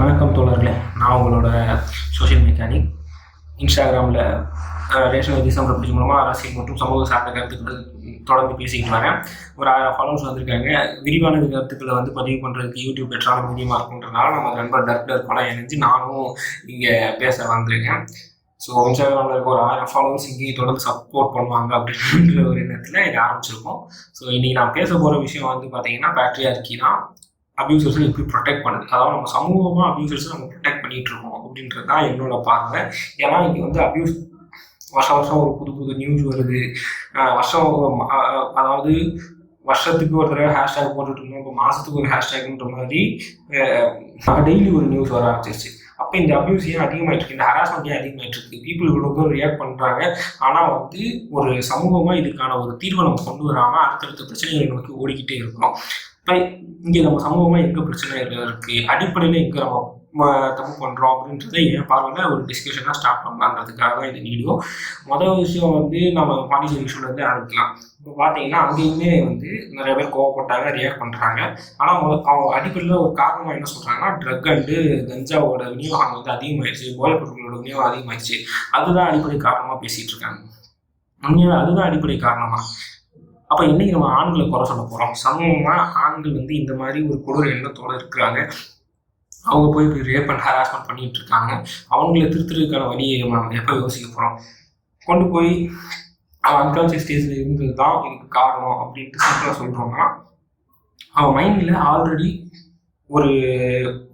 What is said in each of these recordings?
வணக்கம் தோழர்களே, நான் உங்களோட சோஷியல் மெக்கானிக். இன்ஸ்டாகிராமில் ரேஷனல் டிசம்பர் மூலமாக அரசியல் மற்றும் சமூக சார்ந்த கருத்துக்கள் தொடர்ந்து பேசிக்கிட்டு வரேன். ஒரு 1000 ஃபாலோவர்ஸ் வந்திருக்காங்க. விரிவான கருத்துக்களை பதிவு பண்ணுறதுக்கு யூடியூப் பெற்றாலும் மீடியமாக இருக்குன்றதுனால நம்ம நண்பர் டர்க்டர் கூட இணைஞ்சு நானும் இங்கே பேச வந்திருக்கேன். ஸோ இன்ஸ்டாகிராமில் இருக்க ஒரு 1000 ஃபாலோவர்ஸ் இங்கேயும் தொடர்ந்து சப்போர்ட் பண்ணுவாங்க அப்படின்ற ஒரு எண்ணத்தில் இங்கே ஆரம்பிச்சிருக்கோம். ஸோ இன்றைக்கி நான் பேச போகிற விஷயம் பார்த்தீங்கன்னா பேட்ரியார்கி தான். அப்யூசர்ஸை எப்படி ப்ரொடெக்ட் பண்ணுது, அதாவது நம்ம சமூகமாக அப்யூசர்ஸை நம்ம ப்ரொடெக்ட் பண்ணிகிட்டு இருக்கோம் அப்படின்றது தான் என்னோட பார்வை. ஏன்னா இங்கே அப்யூஸ் வருஷம் ஒரு புது நியூஸ் வருது. அதாவது வருஷத்துக்கு ஒரு தடவை ஹேஷ்டேக் போட்டுட்டு இருந்தோம், இப்போ மாதத்துக்கு ஒரு ஹேஷ்டேக்ன்ற மாதிரி டெய்லி ஒரு நியூஸ் வர ஆரம்பிச்சிருச்சு. அப்போ இந்த அப்யூஸ் ஏன் அதிகமாகிட்டு இருக்கு, இந்த ஹராஸ்மெண்ட் ஏன் அதிகமாகிட்டு இருக்கு, பீப்புள் இவ்வளோ ரியாக்ட் பண்ணுறாங்க. ஆனால் ஒரு சமூகமாக இதுக்கான ஒரு தீர்வை நம்ம கொண்டு வராமல் அடுத்தடுத்த பிரச்சனைகளை நோக்கி ஓடிக்கிட்டே இருக்கோம். இப்போ இங்கே நம்ம சமூகமாக எங்கே பிரச்சனை இருக்குது, அடிப்படையில் எங்கே நம்ம தப்பு பண்ணுறோம் அப்படின்றத என் பார்வையில் ஒரு டிஸ்கஷனாக ஸ்டார்ட் பண்ணலான்றதுக்காக தான் இந்த வீடியோ. முதல் விஷயம் நம்ம பாண்டிச்சேரி இஷ்யூலேருந்து ஆரம்பிக்கலாம். இப்போ பார்த்தீங்கன்னா அங்கேயுமே நிறைய பேர் கோவப்பட்டாங்க, ரியாக்ட் பண்ணுறாங்க. ஆனால் அவங்க அடிப்படையில் ஒரு காரணமாக என்ன சொல்கிறாங்கன்னா, ட்ரக் அண்டு கஞ்சாவோட விநியோகம் அதிகமாகிடுச்சு, போதைப் பொருட்களோட விநியோகம் அதிகமாகிடுச்சு, அதுதான் அடிப்படை காரணமாக பேசிகிட்டு இருக்காங்க. உண்மையாக அதுதான் அடிப்படை காரணமாக. அப்போ இன்றைக்கி நம்ம ஆண்களை குறை சொல்ல போகிறோம். சமூகமாக ஆண்கள் இந்த மாதிரி ஒரு கொடூர எண்ணத்தோடு இருக்கிறாங்க. அவங்க போய் ரேப் அண்ட் ஹராஸ்மெண்ட் பண்ணிகிட்டு இருக்காங்க. அவங்கள திருத்துறதுக்கான வழியை நம்ம எப்போ யோசிக்க போகிறோம்? கொண்டு போய் அவன் அன்கான்சியஸ் ஸ்டேஜில் இருந்தது தான் இதுக்கு காரணம் அப்படின்ட்டு சிம்பிளாக சொல்கிறோம்னா, அவன் மைண்டில் ஆல்ரெடி ஒரு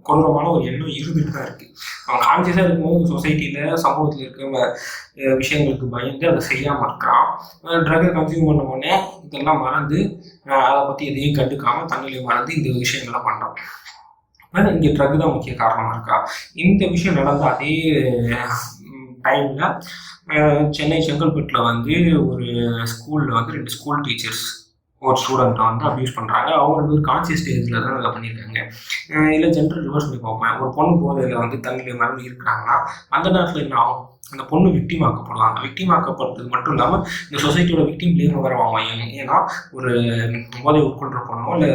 கொடூரமான ஒரு எண்ணம் இருந்துட்டு தான் இருக்குது. அவன் கான்சியஸாக இருக்கும்போது சொசைட்டியில் சமூகத்தில் இருக்கிற விஷயங்களுக்கு பயந்து அதை செய்யாமல் இருக்கிறான். ட்ரக்கை கன்சியூம் பண்ண உடனே இதெல்லாம் மறந்து அதை பற்றி எதையும் கண்டுக்காமல் தண்ணியிலே மறந்து இந்த விஷயங்கள்லாம் பண்ணுறான். ஆனால் இங்கே ட்ரக் தான் முக்கிய காரணமாக இருக்கா? இந்த விஷயம் நடந்த அதே டைமில் சென்னை செங்கல்பட்டில் ஒரு ஸ்கூலில் 2 ஸ்கூல் டீச்சர்ஸ் ஒரு ஸ்டூடெண்ட்டை அப்யூஸ் பண்ணுறாங்க. அவங்க 2 கான்சியஸ் ஸ்டேஜில் தான் அதை பண்ணியிருக்காங்க. இல்லை ஜென்ரல் ரிவர்ஸ் பண்ணி பார்ப்பேன். ஒரு பொண்ணு போதையில் தண்ணியில் மறந்து இருக்கிறாங்கன்னா அந்த நேரத்தில் என்ன ஆகும்? அந்த பொண்ணு விக்டிமாக்கப்படுவாங்க. விக்டிமாக்கப்படுறது மட்டும் இல்லாமல் இந்த சொசைட்டியோட விக்டிம் பிளேம் வர வாங்குவாங்க. ஏன்னா ஒரு போதை உட்கொள்கிற பொண்ணோ இல்லை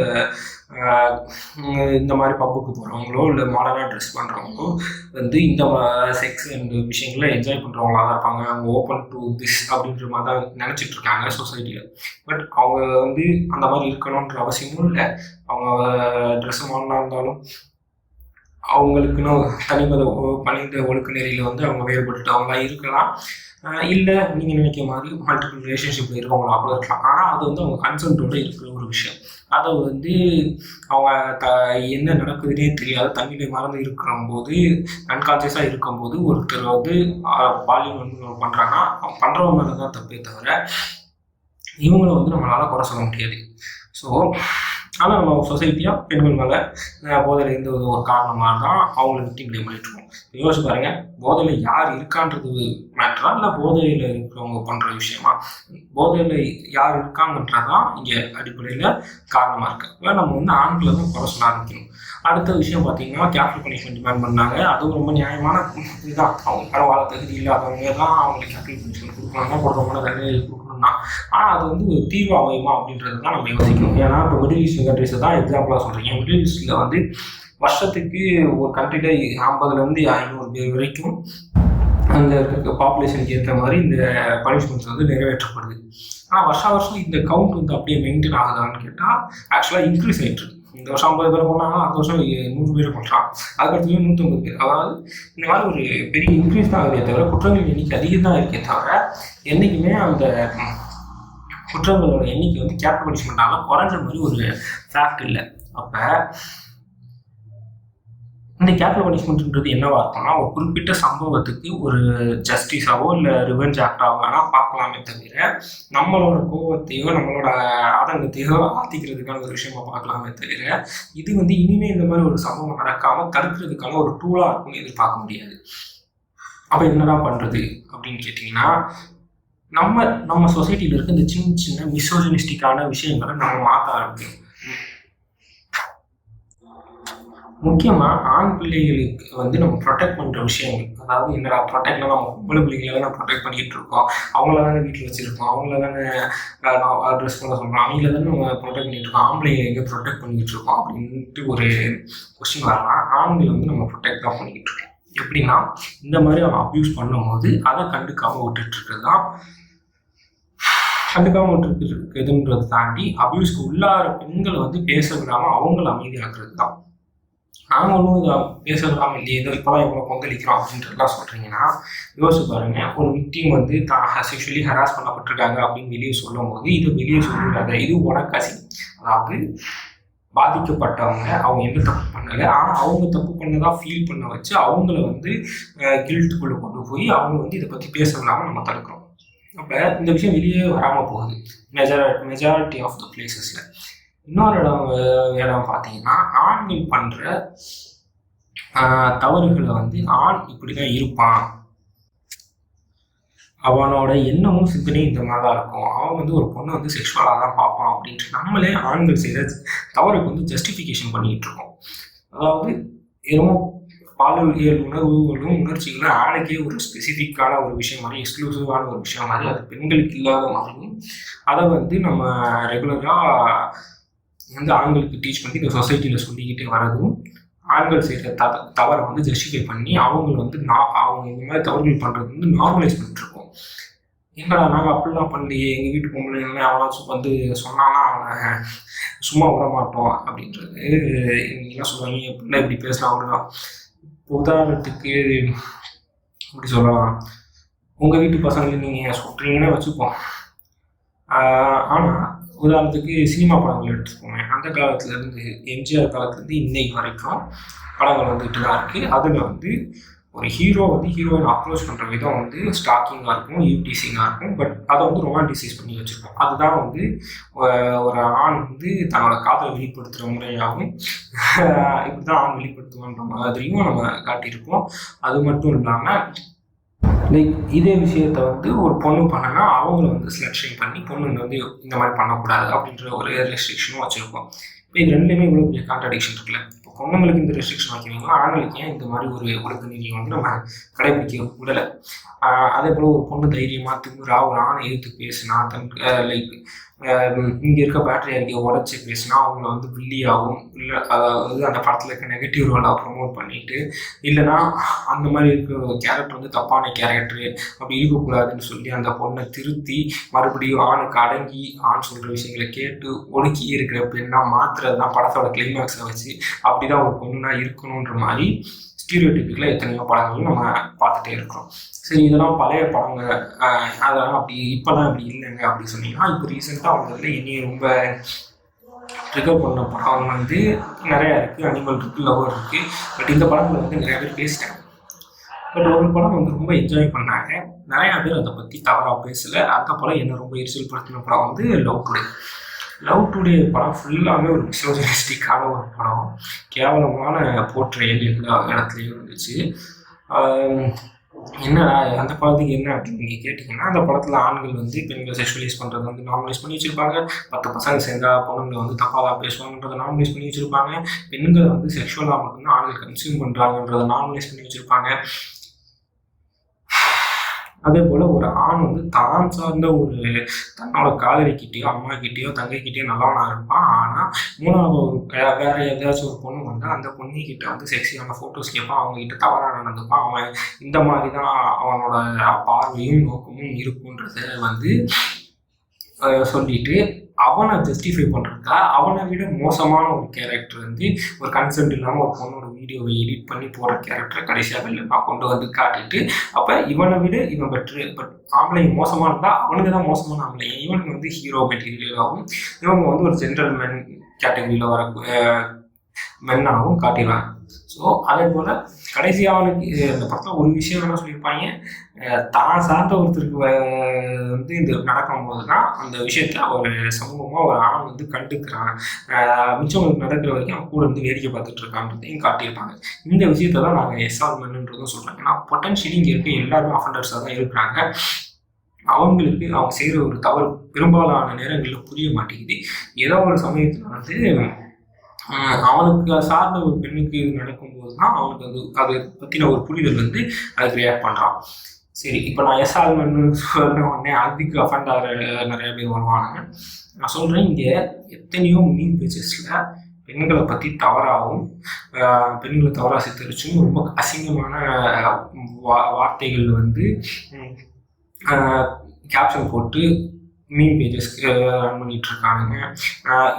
இந்த மாதிரி பப்புக்கு போகிறவங்களோ இல்லை மாடர்னாக ட்ரெஸ் பண்ணுறவங்களோ இந்த செக்ஸ் அண்ட் விஷயங்களை என்ஜாய் பண்ணுறவங்களா தான் இருப்பாங்க. அவங்க ஓப்பன் டு திஸ் அப்படின்ற மாதிரி தான் நினச்சிட்டு இருக்காங்க சொசைட்டியில். பட் அவங்க அந்த மாதிரி இருக்கணுன்ற அவசியமும் இல்லை. அவங்க ட்ரெஸ் மாடர்னாக இருந்தாலும் அவங்களுக்குன்னு பணிந்த ஒழுக்க நெறியில் அவங்க வேறுபட்டு அவங்களா இருக்கலாம். இல்லை நீங்கள் நினைக்கிற மாதிரி மல்டிபிள் ரிலேஷன்ஷிப்பில் இருக்கவங்களா கூட இருக்கலாம். ஆனால் அது அவங்க கன்சென்ட்டோடு இருக்கிற ஒரு விஷயம். அதை அவங்க என்ன நடக்குதுன்னே தெரியாது தண்ணியிலே மறந்து இருக்கிறம்போது, அன்கான்சியஸாக இருக்கும்போது ஒருத்தர் பாலியல் வன்முறை பண்ணுறாங்கன்னா அவங்க பண்ணுறவங்க மேலே தான் தப்பே தவிர இவங்களை நம்மளால் குறை சொல்ல முடியாது. ஸோ ஆனால் நம்ம சொசைட்டியாக பெண்கள் மேலே போதையில் இருந்த ஒரு காரணமாக தான் அவங்கள விக்டிம் ப்ளேம் பண்ணிட்டுருக்கோம். யோசிச்சு பாருங்கள், போதையில் யார் இருக்கான்றது மேட்டரா இல்லை போதையில் இருக்கிறவங்க பண்ணுற விஷயமா? போதையில் யார் இருக்காங்கன்றதான் இங்கே அடிப்படையில் காரணமாக இருக்குது. நம்ம ஆண்களை தான் குறை சொல்ல ஆரம்பிக்கணும். அடுத்த விஷயம் பார்த்தீங்கன்னா கேபிட்டல் பனிஷ்மெண்ட் டிமாண்ட் பண்ணாங்க. அதுவும் ரொம்ப நியாயமான இதுதான். அவங்க பரவாயில்ல, தகுதி இல்லாதவங்க தான் அவங்களுக்கு கேபிட்டல் பனிஷ்மெண்ட் கொடுக்கணும்னா கொடுக்கணும்னா தண்டனை கொடுக்கணும்னா, ஆனால் அது ஒரு தீர்வு அமையுமா அப்படின்றது தான் நம்ம யோசிக்கணும். ஏன்னா இப்போ மிடில் ஈஸ்ட் கண்ட்ரிஸை தான் எக்ஸாம்பிளாக சொல்கிறீங்க. மிடில் ஈஸ்டில் வருஷத்துக்கு ஒரு கண்ட்ரியில் 50லேருந்து 500 பேர் வரைக்கும் அந்த பாப்புலேஷனுக்கு ஏற்ற மாதிரி இந்த பனிஷ்மெண்ட்ஸ் நிறைவேற்றப்படுது. ஆனால் வருஷம் இந்த கவுண்ட் அப்படியே மெயின்டைன் ஆகுதான்னு கேட்டால் ஆக்சுவலாக இன்க்ரீஸ் ஆகிட்டு. இந்த வருஷம் 50 பேர் பண்ணாங்கன்னா அடுத்த வருஷம் 100 பேர் பண்ணுறான், அதுக்கடுத்து 150 பேர். அதாவது இந்த மாதிரி ஒரு பெரிய இன்க்ரீஸ் தான் ஆகுதே தவிர குற்றங்கள் எண்ணிக்கை அதிகம் தான் இருக்கே தவிர என்றைக்குமே அந்த குற்றங்களோட எண்ணிக்கை கேபிட்டல் பனிஷ்மெண்ட்டால் குறைஞ்ச மாதிரி ஒரு ஃபேக்ட் இல்லை. அப்போ இந்த கேபிட்டல் பனிஷ்மெண்ட்ன்றது என்னவா இருக்கும்னா, ஒரு குறிப்பிட்ட சம்பவத்துக்கு ஒரு ஜஸ்டிஸாவோ இல்லை ரிவெஞ்ச் ஆக்டாவோ வேணால் பார்க்கலாமே தவிர நம்மளோட கோபத்தையோ நம்மளோட ஆதங்கத்தையோ ஆத்திக்கிறதுக்கான ஒரு விஷயமா பார்க்கலாமே தவிர இது இனிமேல் இந்த மாதிரி ஒரு சம்பவம் நடக்காமல் தடுக்கிறதுக்கான ஒரு டூலாக இருக்கும்னு எதிர்பார்க்க முடியாது. அப்போ என்னடா பண்ணுறது அப்படின்னு கேட்டிங்கன்னா, நம்ம சொசைட்டியில் இருக்க இந்த சின்ன சின்ன மிசோஜினிஸ்டிக்கான விஷயங்களை நம்ம மாற்ற ஆரம்பிக்கணும். முக்கியமாக ஆண் பிள்ளைகளுக்கு வந்து நம்ம ப்ரொடெக்ட் பண்ணுற விஷயங்கள், அதாவது என்னடா ப்ரொடெக்ட்னா நம்ம பொம்பளை பிள்ளைகளை தான் ப்ரொடெக்ட் பண்ணிக்கிட்டு இருக்கோம், அவங்கள தானே வீட்டில் வச்சுருக்கோம், அவங்கள தானே ட்ரெஸ் பண்ண சொல்கிறோம், அவங்கள தானே நம்ம ப்ரொடெக்ட் பண்ணிட்டு இருக்கோம், ஆம்பளைங்க எங்கே ப்ரொடெக்ட் பண்ணிக்கிட்டு இருக்கோம் அப்படின்ட்டு ஒரு கொஸ்டின் வரலாம். ஆண்களை வந்து நம்ம ப்ரொடெக்ட் தான் பண்ணிக்கிட்டு இருக்கோம். எப்படின்னா இந்த மாதிரி அவன் அப்யூஸ் பண்ணும்போது அதை கண்டுக்காமல் விட்டுட்டு இருக்கிறது தான், கண்டுக்காமல் விட்டுருக்குதுன்றதை தாண்டி அப்யூஸ்க்கு உள்ளார பெண்களை வந்து பேச விடாமல் அவங்கள அமைதியாக்குறது தான். நாங்கள் ஒன்றும் இதை பேச விடாமல் இல்லையே, ஏதோ இப்போலாம் எவ்வளோ கொந்தளிக்கிறோம் அப்படின்றதுலாம் சொல்கிறீங்கன்னா யோசிச்சு பாருங்க. ஒரு விக்டிம் வந்து தான் செக்ஷுவலி ஹராஸ் பண்ணப்பட்டிருக்காங்க அப்படின்னு வெளியே சொல்லும் போது இது வெளியே சொல்லிடாத, இது உனக்கு அதாவது பாதிக்கப்பட்டவங்க அவங்க எந்த தப்பு பண்ணலை, ஆனால் அவங்க தப்பு பண்ணதா ஃபீல் பண்ண வச்சு அவங்கள வந்து கில்ட்டுக்குள்ளே கொண்டு போய் அவங்க வந்து இதை பற்றி பேச விடாமல் நம்ம தடுக்கிறோம். அப்போ இந்த விஷயம் வெளியே வராமல் போகுது மெஜாரிட்டி ஆஃப் த பிளேசஸில். இன்னொரு இடம் பார்த்தீங்கன்னா ஆண்கள் பண்ணுற தவறுகளை வந்து ஆண் இப்படி தான் இருப்பான், அவனோட எண்ணமும் சிந்தனையும் இந்த மாதிரி தான் இருக்கும், அவன் வந்து ஒரு பொண்ணை வந்து செக்ஷுவலாக தான் பார்ப்பான் அப்படின்ட்டு நம்மளே ஆண்கள் செய்கிற தவறுக்கு வந்து ஜஸ்டிஃபிகேஷன் பண்ணிகிட்டு இருக்கோம். அதாவது ஏதோ பாலியல் உணர்வுகளும் உணர்ச்சிகளும் ஆணுக்கே ஒரு ஸ்பெசிஃபிக்கான ஒரு விஷயம் மாதிரி, எக்ஸ்க்ளூசிவான ஒரு விஷயம் மாதிரி, அது பெண்களுக்கு இல்லாத மாதிரியும் அதை வந்து நம்ம ரெகுலராக வந்து ஆண்களுக்கு டீச் பண்ணி இந்த சொசைட்டியில் சொல்லிக்கிட்டே வரதும், ஆண்கள் செய்கிற தவறை வந்து ஜஸ்டிஃபை பண்ணி அவங்க வந்து அவங்க இந்த மாதிரி தவறுகள் பண்ணுறது வந்து நார்மலைஸ் பண்ணிட்டுருக்கோம். எங்கடா நாங்கள் அப்படிலாம் பண்ணலையே, எங்கள் வீட்டு பொம்பளைங்க அவனாச்சும் வந்து சொன்னான்னா அவனை சும்மா விட மாட்டோம் அப்படின்றது என்ன சொல்லுவாங்க, எப்படின்னா இப்படி பேசலாம் அப்படிலாம். உதாரணத்துக்கு இப்படி சொல்லலாம், உங்கள் வீட்டு பசங்களை நீங்கள் சொல்கிறீங்கன்னு வச்சுப்போம், ஆனால் உதாரணத்துக்கு சினிமா படங்கள் எடுத்துக்கோங்க. அந்த காலத்துலேருந்து எம்ஜிஆர் காலத்துலேருந்து இன்னைக்கு வரைக்கும் படங்கள் வந்துட்டு தான் இருக்குது. அதில் வந்து ஒரு ஹீரோ வந்து ஹீரோயின் அப்ரோச் பண்ணுற விதம் வந்து ஸ்டாக்கிங்காக இருக்கும், யூடிசிங்காக இருக்கும், பட் அதை வந்து ரொமான்டிசைஸ் பண்ணி வச்சுருக்கோம். அதுதான் வந்து ஒரு ஆண் வந்து தன்னோட காதலை வெளிப்படுத்துகிற முறையாகவும் இப்படி தான் ஆண் வெளிப்படுத்துவான்ற மாதிரியும் நம்ம காட்டியிருப்போம். அது மட்டும் இல்லாமல் லைக் இதே விஷயத்த வந்து ஒரு பொண்ணு பண்ணனா அவங்கள வந்து செலக்ஷன் பண்ணி பொண்ணுங்க வந்து இந்த மாதிரி பண்ணக்கூடாது அப்படின்ற ஒரு ரெஸ்ட்ரிக்ஷனும் வச்சுருப்போம். இப்போ இது ரெண்டுலேயுமே இவ்வளோ பெரிய கான்ட்ரடிக்ஷன் இருக்குல்ல. இப்போ பொண்ணுங்களுக்கு இந்த ரெஸ்ட்ரிக்ஷன் வைக்கிறீங்களா, ஆண்களுக்கு ஏன் இந்த மாதிரி ஒரு ஒழுக்க நீதியை வந்து நம்ம கடைபிடிக்க விடலை. அதே போல் ஒரு பொண்ணு தைரியமாக திமுறா ஒரு ஆணை எதிர்த்து பேசினா, லைக் இங்கே இருக்க பேட்டரி அறிக்கையை உடச்சி பேசினா அவங்கள வந்து வில்லியாகவும் இல்லை, அதாவது அந்த படத்தில் இருக்க நெகட்டிவ் ரோலாக ப்ரொமோட் பண்ணிட்டு, இல்லைனா அந்த மாதிரி இருக்கிற கேரக்டர் வந்து தப்பான கேரக்டரு அப்படி இருக்கக்கூடாதுன்னு சொல்லி அந்த பொண்ணை திருத்தி மறுபடியும் ஆணுக்கு அடங்கி ஆண் சொல்கிற விஷயங்களை கேட்டு ஒடுக்கி இருக்கிற பெண்ணாக மாற்றுறது தான் படத்தோட கிளைமேக்ஸை வச்சு அப்படி தான் ஒரு பொண்ணுனா இருக்கணுன்ற மாதிரி ஸ்டீரியோடைப்பிக்கில் எத்தனையோ படங்களும் நம்ம பார்த்துட்டே இருக்கிறோம். சரி, இதெல்லாம் பழைய படங்கள், அதெல்லாம் அப்படி இப்போலாம் அப்படி இல்லைங்க அப்படி சொன்னீங்கன்னா, இப்போ ரீசெண்டாக வந்ததில் என்னையும் ரொம்ப ட்ரிகர் பண்ண படம் வந்து நிறையா இருக்குது. அனிமல் இருக்குது, லவர் இருக்குது. பட் இந்த படத்தில் வந்து நிறையா பேர் பேசிட்டாங்க. பட் ஒரு படம் வந்து ரொம்ப என்ஜாய் பண்ணாங்க, நிறையா பேர் அதை பற்றி தவறாக பேசலை. அந்த படம் என்ன ரொம்ப எரிச்சல் படுத்தின படம் வந்து லவ் டுடே படம் ஃபுல்லாமே ஒரு மிசோஜனிஸ்டிக்கான ஒரு படம், கேவலமான போர்ட்ரேல் எல்லா இடத்துலையும் இருந்துச்சு. என்னடா அந்த படத்துக்கு என்ன அப்படின்னு நீங்கள் கேட்டிங்கன்னா, அந்த படத்தில் ஆண்கள் வந்து பெண்களை செக்ஷுவலைஸ் பண்ணுறது வந்து நார்மலைஸ் பண்ணி வச்சுருப்பாங்க, 10 பசங்க சேர்ந்தா பொண்ணுங்களை வந்து தப்பாக தான் பேசுவாங்கன்றதை நார்மலைஸ் பண்ணி வச்சுருப்பாங்க, பெண்களை வந்து செக்ஷுவலாக மட்டும்தான் ஆண்கள் கன்சியூம் பண்ணுறாங்கன்றதை நார்மலைஸ் பண்ணி வச்சுருப்பாங்க. அதே போல் ஒரு ஆண் வந்து தான் சார்ந்த ஒரு தன்னோட காதலிக்கிட்டேயோ அம்மாக்கிட்டேயோ தங்கைக்கிட்டேயோ நல்லவனாக இருப்பான். ஆனால் மூணாவது ஒரு வேறு ஏதாச்சும் ஒரு பொண்ணு வந்து அந்த பொண்ணுக்கிட்ட வந்து செக்ஸியான ஃபோட்டோஸ் கேட்பான், அவங்ககிட்ட தவறாக நடந்துப்பான். அவன் இந்த மாதிரி தான் அவனோட பார்வையும் நோக்கமும் இருக்குன்றத வந்து சொல்லிட்டு அவனை ஜஸ்டிஃபை பண்ணுறதுக்காக அவனை விட மோசமான ஒரு கேரக்டர் வந்து ஒரு கன்சென்ட் இல்லாமல் ஒரு பொண்ணோட வீடியோவை எடிட் பண்ணி போகிற கேரக்டரை கடைசியாக வெளில கொண்டு வந்து காட்டிட்டு, அப்போ இவனை விட இவன் பெட்ரு, பட் ஆம்பளை மோசமாக இருந்தால் அவனுக்கு தான் மோசமான ஆம்பளை, இவனுக்கு வந்து ஹீரோ மெட்டீரியலாகவும் இவங்க வந்து ஒரு ஜென்ரல் மென் கேட்டகரியில் வர மென்னாகவும் காட்டிடுவாங்க. ஸோ அதே போல் கடைசியாக அவனுக்கு அந்த படத்தில் ஒரு விஷயம் என்ன சொல்லியிருப்பாங்க, தான் சார்ந்த ஒருத்தருக்கு வந்து இந்த நடக்கும்போது தான் அந்த விஷயத்த ஒரு சமூகமாக ஒரு ஆண் வந்து கண்டுக்கிறான், மிச்சவங்களுக்கு நடக்கிற வரைக்கும் அவன் கூட வந்து வேடிக்கை பார்த்துட்டு இருக்கான்றதையும் காட்டியிருப்பாங்க. இந்த விஷயத்த தான் நாங்கள் எஸ்ஆர்மென்ட்ன்றதும் சொல்கிறாங்க. ஏன்னா பொட்டன்ஷியலி இங்கே இருக்க எல்லாருமே அஃபண்டர்ஸாக தான் இருக்கிறாங்க. அவங்களுக்கு அவங்க செய்கிற ஒரு தவறு பெரும்பாலான நேரங்களில் புரிய மாட்டேங்குது. ஏதோ ஒரு சமயத்தில் வந்து அவனுக்கு சார்ந்த ஒரு பெண்ணுக்கு இது நடக்கும்போது தான் அவனுக்கு அதை பற்றின ஒரு புரிதல் வந்து அதுக்கு ரியாக்ட் பண்ணுறான். சரி, இப்போ நான் எஸ்ஆல்மென்னு சொன்ன உடனே அதுக்கு அஃபண்ட் ஆகிற நிறைய பேர் வருவாங்க. நான் சொல்கிறேன், இங்கே எத்தனையோ மீன் பேஜஸில் பெண்களை பற்றி தவறாகவும் பெண்களை தவறாக சித்தரிச்சும் ரொம்ப அசிங்கமான வார்த்தைகள் வந்து கேப்ஷன் போட்டு மீன் பேஜஸ் ரன் பண்ணிட்டு இருக்கானுங்க.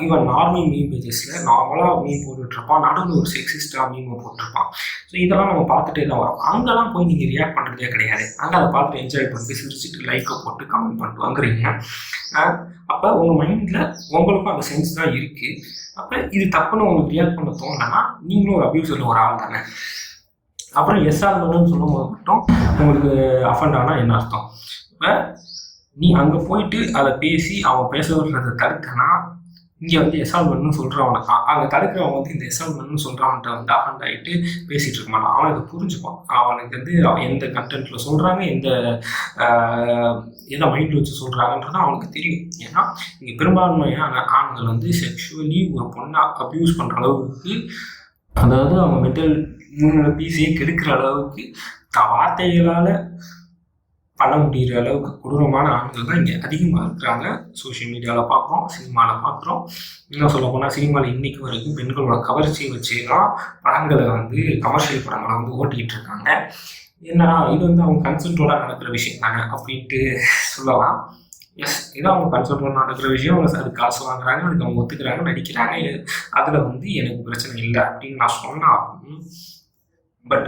ஈவன் நார்மல் மீன் பேஜஸில் நார்மலாக மீன் போட்டுட்ருப்பான், நடுவில் ஒரு செக்ஸிஸ்டாக மீன் போட்டிருப்பான். ஸோ இதெல்லாம் நம்ம பார்த்துட்டே தான் வரோம். அங்கெல்லாம் போய் நீங்கள் ரியாக்ட் பண்ணுறதே கிடையாது. அங்கே அதை பார்த்துட்டு என்ஜாய் பண்ணிட்டு சிரிச்சுட்டு லைக்கை போட்டு கமெண்ட் பண்ணிட்டு வாங்குறீங்க. அப்போ உங்கள் மைண்டில் உங்களுக்கும் அந்த சென்ஸ் தான் இருக்குது. அப்போ இது தப்புன்னு உங்களுக்கு ரியாக்ட் பண்ண தோணுன்னா நீங்களும் ஒரு அபியூசரில் ஒரு ஆள் தானே. அப்புறம் எஸ்ஆல்மென்னு சொல்லும் போது மட்டும் உங்களுக்கு அஃபண்ட் ஆனால் என்ன அர்த்தம்? இப்போ நீ அங்கே போயிட்டு அதை பேசி அவன் பேச விடுறதை தடுக்கனா, இங்கே வந்து எஸ்ஆல்மென்னு சொல்கிறவனை அங்கே தடுக்கிறவன் வந்து இந்த எஸ்ஆல்மென்னு சொல்கிறவன்ட்ட வந்து அஃபண்ட் ஆகிட்டு பேசிகிட்டு இருக்க மாட்டான். அவன் இதை புரிஞ்சுப்பான். அவனுக்கு வந்து எந்த கண்டென்ட்டில் சொல்கிறாங்க, எதை மைண்டில் வச்சு சொல்கிறாங்கன்றது அவனுக்கு தெரியும். ஏன்னா இங்கே பெரும்பான்மையான ஆண்கள் வந்து செக்ஷுவலி ஒரு பொண்ணை அப்யூஸ் பண்ணுற அளவுக்கு, அதாவது அவங்க மென்டல் பீஸையே கெடுக்கிற அளவுக்கு வார்த்தைகளால் பண்ண முடிகிற அளவுக்கு கொடூரமான ஆண்கள் தான் இங்கே அதிகமாக இருக்கிறாங்க. சோஷியல் மீடியாவில் பார்க்குறோம், சினிமாவில் பார்க்குறோம். இன்னும் சொல்ல போனால் சினிமாவில் இன்றைக்கு வரைக்கும் பெண்களோட கவர்ச்சியை வச்சு தான் படங்களை வந்து கமர்ஷியல் படங்களை வந்து ஓட்டிக்கிட்டு இருக்காங்க. என்னன்னா இது வந்து அவங்க கன்சென்ட்டோட நடக்கிற விஷயம் தானே அப்படின்ட்டு சொல்லலாம். எஸ், இது அவங்க கன்சென்ட்டோட நடக்கிற விஷயம். அவங்க அது காசு வாங்குறாங்க, அதுக்கு அவங்க ஒத்துக்கிறாங்க, நடிக்கிறாங்க. அதில் வந்து எனக்கு பிரச்சனை இல்லை அப்படின்னு நான் சொன்னாலும், பட்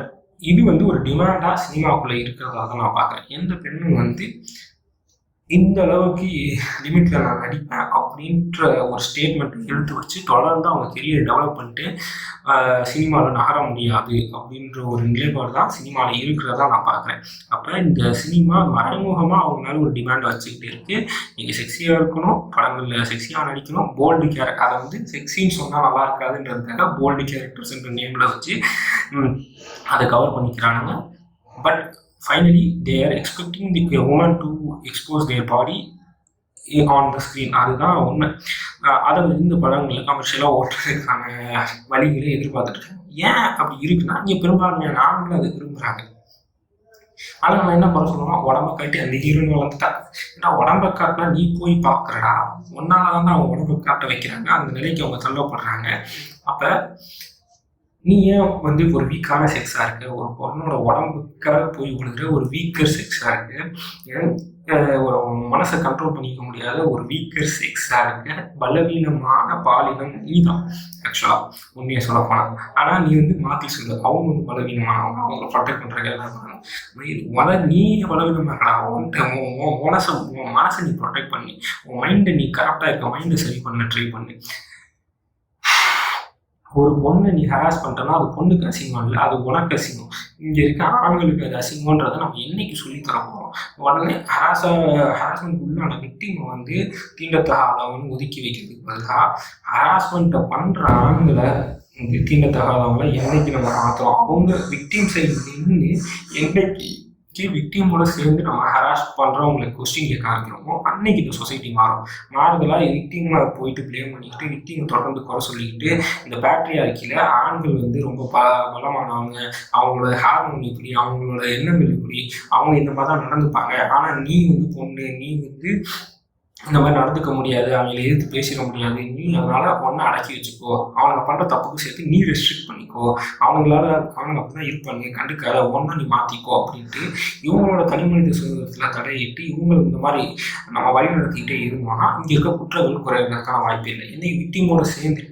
இது வந்து ஒரு டிமாண்டாக சினிமாவுக்குள்ளே இருக்கிறதா தான் நான் பார்க்குறேன். எந்த பெண்ணும் வந்து இந்த அளவுக்கு லிமிட்டில் நான் நடிப்பேன் அப்படின்ற ஒரு ஸ்டேட்மெண்ட் எடுத்து வச்சு தொடர்ந்து அவங்க கெரியர் டெவலப் பண்ணிட்டு சினிமாவில் நகர முடியாது அப்படின்ற ஒரு நிலைப்பாடு தான் சினிமாவில் இருக்கிறதா நான் பார்க்குறேன். அப்போ இந்த சினிமா மறைமுகமாக அவங்க மேலே ஒரு டிமாண்டை வச்சுக்கிட்டு இருக்குது. நீங்கள் செக்ஸியாக இருக்கணும், படங்களில் செக்ஸியாக நடிக்கணும், போல்டு கேரக்டர், அதை வந்து செக்ஸின்னு சொன்னால் நல்லா இருக்காதுன்றதுக்காக போல்டு கேரக்டர்ஸ்ன்ற நேமில் வச்சு அதை கவர் பண்ணிக்கிறானுங்க. But finally they are expecting the woman to expose their body on the screen. அதுதான் உண்மை. அதை வந்து இந்த படங்களில் கமர்ஷியலாக ஓட்டுறதுக்கான வழிகளை எதிர்பார்த்துட்டு இருக்காங்க. ஏன் அப்படி இருக்குன்னா, இங்கே பெரும்பான்மையான ஆண்கள் அதை விரும்புகிறாங்க. ஆனால் நம்ம என்ன பண்ண சொல்லுவோம், உடம்ப காட்டி அந்த ஹீரோயின் வளர்த்துட்டா. ஏன்னா உடம்ப காட்டினா நீ போய் பார்க்குறடா, ஒன்னால தான் அவங்க உடம்ப காட்ட வைக்கிறாங்க, அந்த நிலைக்கு அவங்க தள்ளப்படுறாங்க. அப்போ நீ ஏன் வந்து ஒரு வீக்கான செக்ஸாக இருக்கு, ஒரு பொண்ணோட உடம்புக்காக போய் விழுகிற ஒரு வீக்கர் செக்ஸாக இருக்கு, ஒரு மனசை கண்ட்ரோல் பண்ணிக்க முடியாத ஒரு வீக்கர் செக்ஸாக இருக்கு, பலவீனமான பாலினம் நீ தான் ஆக்சுவலாக உண்மையை சொல்ல போனால். ஆனால் நீ வந்து மாற்றி சொல்லு, அவங்க வந்து பலவீனமானவங்க, அவங்களை ப்ரொடெக்ட் பண்ணுறாங்க எல்லாம். நீ பலவீனமாகடா, உன் மனசை நீ ப்ரொடெக்ட் பண்ணி, உன் மைண்டை நீ கரெக்டாக இருக்க மைண்டை சரி பண்ண ட்ரை பண்ணு. ஒரு பொண்ணை நீ ஹராஸ் பண்ணுறனா அது பொண்ணுக்கு அசிங்கம் இல்லை, அது உனக்கு அசிங்கம். இங்கே இருக்க ஆண்களுக்கு அது அசிங்கன்றதை நம்ம என்னைக்கு சொல்லித்தர போகிறோம்? உடனே ஹராஸ்மெண்ட் உள்ளான விக்டிமை வந்து தீண்டத்தகாதவன்னு ஒதுக்கி வைக்கிறதுக்கு பதிலாக ஹராஸ்மெண்ட்டை பண்ணுற ஆண்களை வந்து தீண்டத்தகாதவங்களை என்னைக்கு நம்ம மாற்றுறோம்? அவங்க விக்டிம் சைடு நின்று என்னைக்கு விக்டிமோட சேர்ந்து நம்ம ஹராஸ் பண்ணுறவங்களுக்கு கொஸ்டின் கேட்க ஆரம்பிக்கிறோமோ அன்னைக்கு இந்த சொசைட்டி மாறுதலாக விக்டிமை போயிட்டு பிளேம் பண்ணிக்கிட்டு விக்டிமை தொடர்ந்து குறை சொல்லிக்கிட்டு இந்த பேட்ரியார்க்கியில் ஆண்கள் வந்து ரொம்ப பலமானவங்க, அவங்களோட ஹார்மோன் இப்படி, அவங்களோட எண்ணங்கள் இப்படி, அவங்க இந்த மாதிரி தான் நடந்துப்பாங்க. ஆனால் நீ வந்து பொண்ணு, நீ வந்து இந்த மாதிரி நடந்துக்க முடியாது, அவங்களை எதிர்த்து பேசிட முடியாது, நீ அதனால ஒன்றை அடக்கி வச்சுக்கோ, அவனுங்க பண்ணுற தப்புக்கு சேர்த்து நீ ரெஸ்ட்ரிக்ட் பண்ணிக்கோ, அவனுங்க அப்படிதான் இருப்பாங்க, கண்டுக்காத ஒன்றை நீ மாற்றிக்கோ அப்படின்ட்டு இவங்களோட தனிமனித சுதந்திரத்தில் தடையிட்டு இவங்களை இந்த மாதிரி நம்ம வழி நடத்திக்கிட்டே இருந்தோம்னா இங்கே இருக்க குற்றங்கள் குறைவதற்கான வாய்ப்பு இல்லை. என்னைக்கு விக்டிமோட சேர்ந்து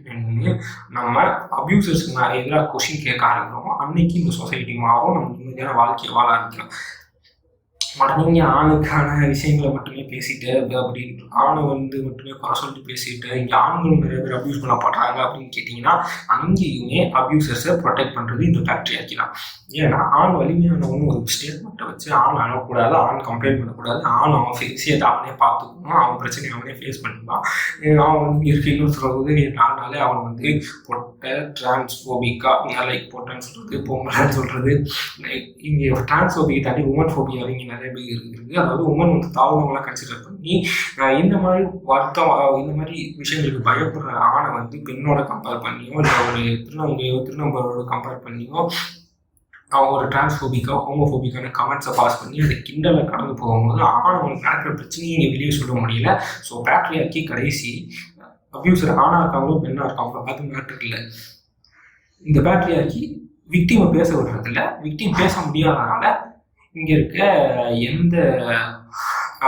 நம்ம அபியூசர்ஸ்க்கு எதிராக கொஸ்டின் கேட்க ஆரம்பிக்கிறோமோ அன்னைக்கு இந்த சொசைட்டி மாறும், நம்ம நிம்மதியான வாழ்க்கையை வாழ ஆரம்பிக்கலாம். உடனே ஆணுக்கான விஷயங்களை மட்டுமே பேசிட்டு அப்படின்னு ஆணை வந்து மட்டுமே குறை சொல்லிட்டு பேசிட்டு இங்கே ஆண்களும் நிறைய பேர் அப்யூஸ் பண்ணப்படுறாங்க அப்படின்னு கேட்டிங்கன்னா அங்கேயுமே அப்யூசர்ஸை ப்ரொடெக்ட் பண்ணுறது இந்த பேட்ரியார்க்கி தான். ஏன்னா ஆண் வலிமையானவன்னு ஒரு ஸ்டேட்மெண்ட்டை வச்சு ஆண் அழக்கூடாது, ஆண் விஷயத்தை கூடாது, அவன் விஷயத்தை அவனே பார்த்துக்கணும், அவன் பிரச்சனையை அவனே ஃபேஸ் பண்ணிக்கலாம். அவன் வந்து இருக்க இன்னொரு சொல்கிறது நானாலே அவன் வந்து பொட்டை டிரான்ஸ்ஃபோபிக்கா, லைக் பொட்டைன்னு சொல்கிறது, பொங்கலான்னு சொல்கிறது, லைக் இங்கே டிரான்ஸ்ஃபோபிக்கை தாண்டி உமன் ஃபோபியா அவங்க நிறைய நிறைய பேர் இருக்குது. அதாவது உமன் வந்து தாழ்ந்தவங்களாம் கன்சிடர் பண்ணி இந்த மாதிரி இந்த மாதிரி விஷயங்களுக்கு பயப்படுற ஆணை வந்து பெண்ணோட கம்பேர் பண்ணியோ இல்லை ஒரு திருநங்கையோட கம்பேர் பண்ணியோ அவங்க ஒரு டிரான்ஸ்ஃபோபிக்கா ஹோமோஃபோபிக்கான கமெண்ட்ஸை பாஸ் பண்ணி அதை கிண்டலை கடந்து போகும்போது ஆணவங்களுக்கு நடக்கிற பிரச்சனையை இங்கே வெளியே சொல்ல முடியல. ஸோ பேட்ரியாக்கி கடைசி அப்யூசர் ஆணாக இருக்காங்களோ பெண்ணாக இருக்காங்களோ அது மேட்டர் இல்லை. இந்த பேட்ரியாக்கி விக்டிமை பேச விடுறதில்ல. விக்டிம் பேச முடியாதனால இங்கே இருக்க எந்த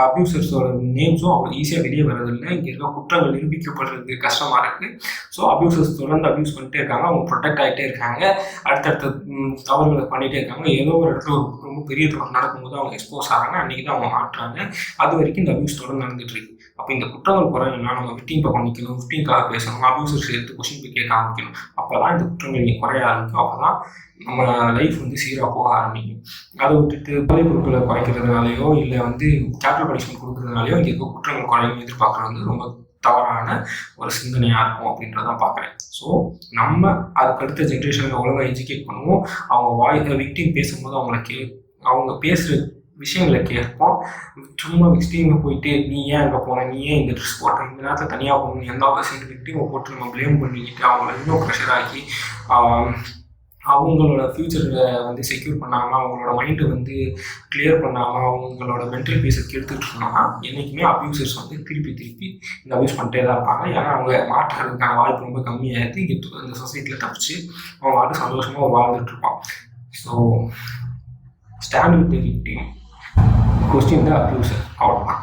அப்யூசர்ஸோட நேம்ஸும் அவ்வளோ ஈஸியாக வெளியே வர்றதில்லை. இங்கே இருக்க குற்றங்கள் நிரூபிக்கப்படுறது கஷ்டமாக இருக்குது. ஸோ அப்யூசர்ஸ் தொடர்ந்து அப்யூஸ் பண்ணிட்டே இருக்காங்க. அவங்க ப்ரொடெக்ட் ஆகிட்டே இருக்காங்க. அடுத்தடுத்த தவறுகளை பண்ணிகிட்டே இருக்காங்க. ஏதோ ஒரு இடத்துல ரொம்ப பெரிய தவறு நடக்கும்போது அவங்க எக்ஸ்போஸ் ஆகிறாங்க. அன்றைக்கி தான் அவங்க மாட்டுறாங்க. அது வரைக்கும் இந்த அப்யூஸ் தொடர்ந்து நடந்துட்டு இருக்கு. அப்போ இந்த குற்றங்கள் குறையணும்னா நம்ம விக்டிம் பக்கம் நிற்கணும், விக்டிம்காக பேசணும், அப்யூசர்ஸ் எடுத்து கொஸ்டின் போய் கேட்க ஆரம்பிக்கணும். அப்போ தான் இந்த குற்றங்கள் இங்கே குறைய ஆரம்பிக்கும். அப்போ தான் நம்ம லைஃப் வந்து சீராக போக ஆரம்பிக்கும். அதை விட்டுட்டு போதை பொருட்களை குறைக்கிறதுனாலையோ இல்லை வந்து கேபிட்டல் பனிஷ்மெண்ட் கொடுக்குறதுனாலையோ இங்கே இருக்க குற்றங்கள் குறையும் எதிர்பார்க்குறது வந்து ரொம்ப தவறான ஒரு சிந்தனையாக இருக்கும் அப்படின்றதான் பார்க்குறேன். ஸோ நம்ம அதுக்கு அடுத்த ஜென்ரேஷனில் ஒழுங்காக எஜுகேட் பண்ணுவோம். அவங்க விக்டிம் பேசும்போது அவங்க பேசுகிற விஷயங்களை கேட்போம். சும்மா விக்டிமை போயிட்டு நீ ஏன் அங்கே போன, நீ ஏன் இந்த ட்ரெஸ் போட்ட, இந்த நேரத்தில் தனியாக போகணும், எந்த அவசியம் விக்டிமை போட்டு நம்ம ப்ளேம் பண்ணிக்கிட்டு அவங்கள இன்னும் ப்ரெஷர் ஆக்கி அவங்களோட ஃப்யூச்சரை வந்து செக்யூர் பண்ணாமல், அவங்களோட மைண்டை வந்து கிளியர் பண்ணாமல், அவங்களோட மென்டல் பீஸை கெடுத்துட்டு இருந்தாங்கன்னா என்றைக்குமே அப்யூசர்ஸ் வந்து திருப்பி இந்த அப்யூஸ் பண்ணிட்டே தான் இருப்பாங்க. ஏன்னா அவங்க மாற்றுறதுக்கான வாய்ப்பு ரொம்ப கம்மியாகிடுது. இந்த சொசைட்டியில் தப்பிச்சு அவங்க வாட்டு சந்தோஷமாக வாழ்ந்துட்டு இருப்பான். So stand with the victim, question the abuser, அவ்வளோதான்.